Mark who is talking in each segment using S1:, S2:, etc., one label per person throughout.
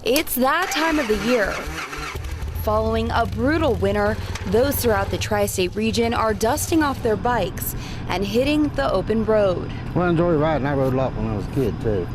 S1: It's that time of the year. Following a brutal winter, those throughout the tri-state region are dusting off their bikes and hitting the open road.
S2: Well, I enjoy riding. I rode a lot when I was a kid, too.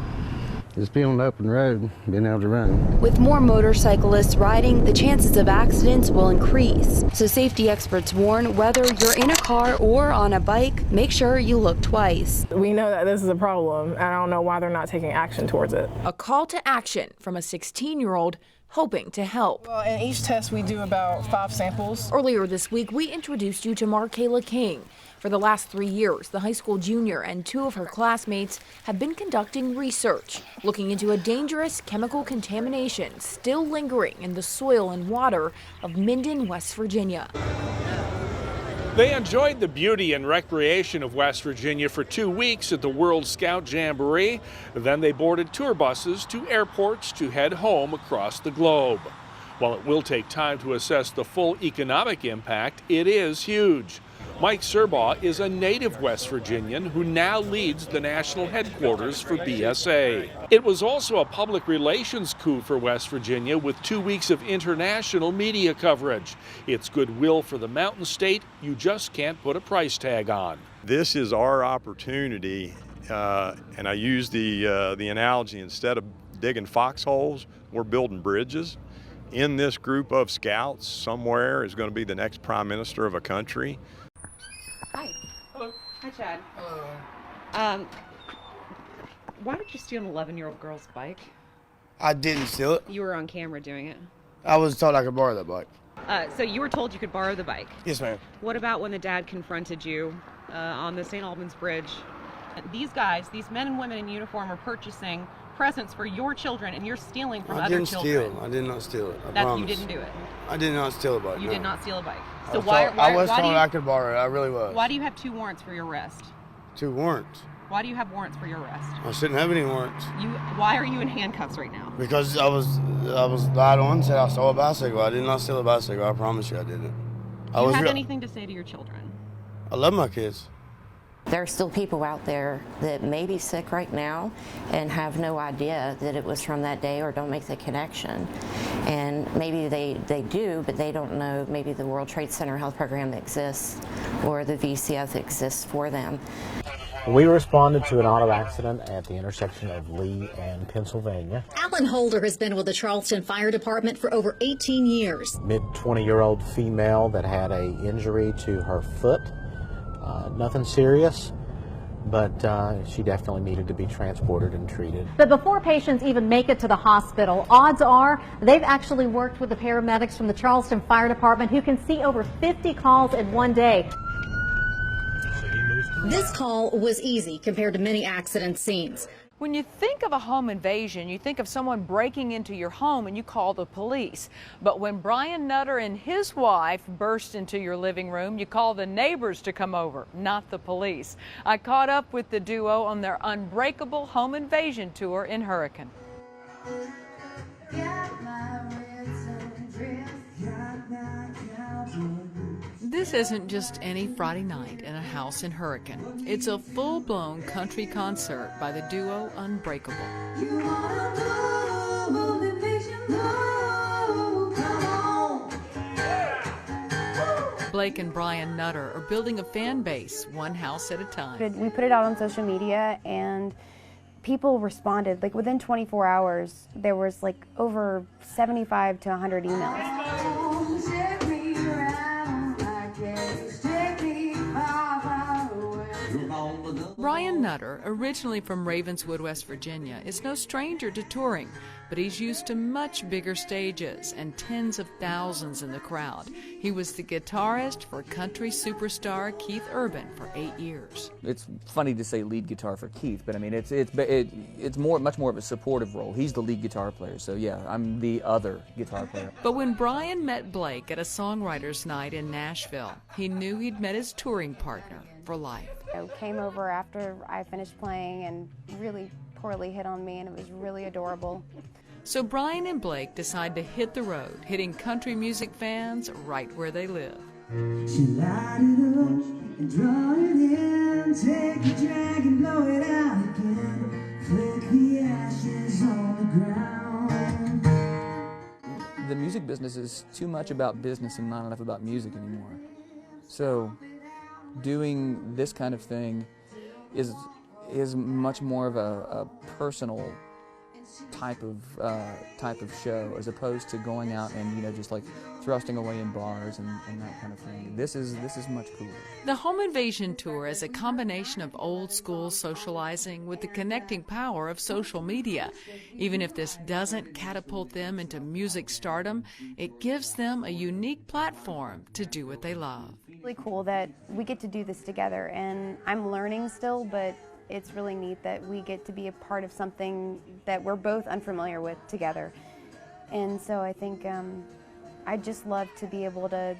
S2: Just being on the open road, being able to run.
S1: With more motorcyclists riding, the chances of accidents will increase. So safety experts warn whether you're in a car or on a bike, make sure you look twice.
S3: We know that this is a problem, and I don't know why they're not taking action towards it.
S4: A call to action from a 16-year-old hoping to help.
S3: Well, in each test, we do about 5 samples.
S4: Earlier this week, we introduced you to Markayla King. For the last 3 years, the high school junior and 2 of her classmates have been conducting research, looking into a dangerous chemical contamination still lingering in the soil and water of Minden, West Virginia.
S5: They enjoyed the beauty and recreation of West Virginia for 2 weeks at the World Scout Jamboree. Then they boarded tour buses to airports to head home across the globe. While it will take time to assess the full economic impact, it is huge. Mike Serbaugh is a native West Virginian who now leads the national headquarters for BSA. It was also a public relations coup for West Virginia with 2 weeks of international media coverage. It's goodwill for the mountain state you just can't put a price tag on.
S6: This is our opportunity, and I use the analogy, instead of digging foxholes, we're building bridges. In this group of scouts, somewhere is going to be the next prime minister of a country.
S7: Hi. Hello. Hi, Chad. Hello. Why did you steal an 11-year-old girl's bike?
S8: I didn't steal it.
S7: You were on camera doing it.
S8: I was told I could borrow that bike.
S7: So you were told you could borrow the bike?
S8: Yes, ma'am.
S7: What about when the dad confronted you on the St. Albans Bridge? These guys, these men and women in uniform, are purchasing presents for your children, and you're stealing from other children.
S8: I did not steal it. I promise.
S7: You didn't do it.
S8: I did not steal a bike.
S7: You did not steal a bike.
S8: So I was told I could borrow it. I really was.
S7: Why do you have 2 warrants for your arrest?
S8: 2 warrants?
S7: Why do you have warrants for your arrest?
S8: I shouldn't have any warrants.
S7: Why are you in handcuffs right now?
S8: Because I was lied on, said I stole a bicycle. I did not steal a bicycle. I promise you I didn't.
S7: Do you have anything to say to your children?
S8: I love my kids.
S9: There are still people out there that may be sick right now and have no idea that it was from that day or don't make the connection. And maybe they do, but they don't know maybe the World Trade Center health program that exists or the VCF that exists for them.
S10: We responded to an auto accident at the intersection of Lee and Pennsylvania.
S11: Alan Holder has been with the Charleston Fire Department for over 18 years.
S10: Mid-20-year-old female that had an injury to her foot. Nothing serious, but she definitely needed to be transported and treated.
S12: But before patients even make it to the hospital, odds are they've actually worked with the paramedics from the Charleston Fire Department who can see over 50 calls in one day.
S11: This call was easy compared to many accident scenes.
S13: When you think of a home invasion, you think of someone breaking into your home and you call the police. But when Brian Nutter and his wife burst into your living room, you call the neighbors to come over, not the police. I caught up with the duo on their unbreakable home invasion tour in Hurricane. This isn't just any Friday night in a house in Hurricane. It's a full-blown country concert by the duo Unbreakable. Blake and Brian Nutter are building a fan base, one house at a time.
S14: We put it out on social media and people responded. Like within 24 hours, there was like over 75 to 100 emails.
S13: Brian Nutter, originally from Ravenswood, West Virginia, is no stranger to touring, but he's used to much bigger stages and tens of thousands in the crowd. He was the guitarist for country superstar Keith Urban for 8 years.
S15: It's funny to say lead guitar for Keith, but I mean it's much more of a supportive role. He's the lead guitar player, so yeah, I'm the other guitar player.
S13: But when Brian met Blake at a songwriters' night in Nashville, he knew he'd met his touring partner for life.
S14: I came over after I finished playing and really poorly hit on me, and it was really adorable.
S13: So Brian and Blake decide to hit the road, hitting country music fans right where they live.
S16: She light it up and draw it in, take a drag and blow it out again, flick the ashes on the ground.
S15: the music business is too much about business and not enough about music anymore. So doing this kind of thing is much more of a personal type of show, as opposed to going out and just like thrusting away in bars and that kind of thing. This is much cooler.
S13: The Home Invasion Tour is a combination of old school socializing with the connecting power of social media. Even if this doesn't catapult them into music stardom, it gives them a unique platform to do what they love.
S14: Really cool that we get to do this together, and I'm learning still, but it's really neat that we get to be a part of something that we're both unfamiliar with together. And so I think I'd just love to be able to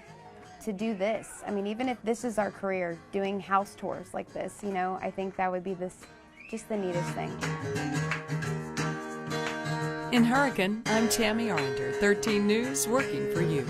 S14: do this. I mean, even if this is our career, doing house tours like this, I think that would be just the neatest thing.
S13: In Hurricane, I'm Tammy Arnder, 13 News, working for you.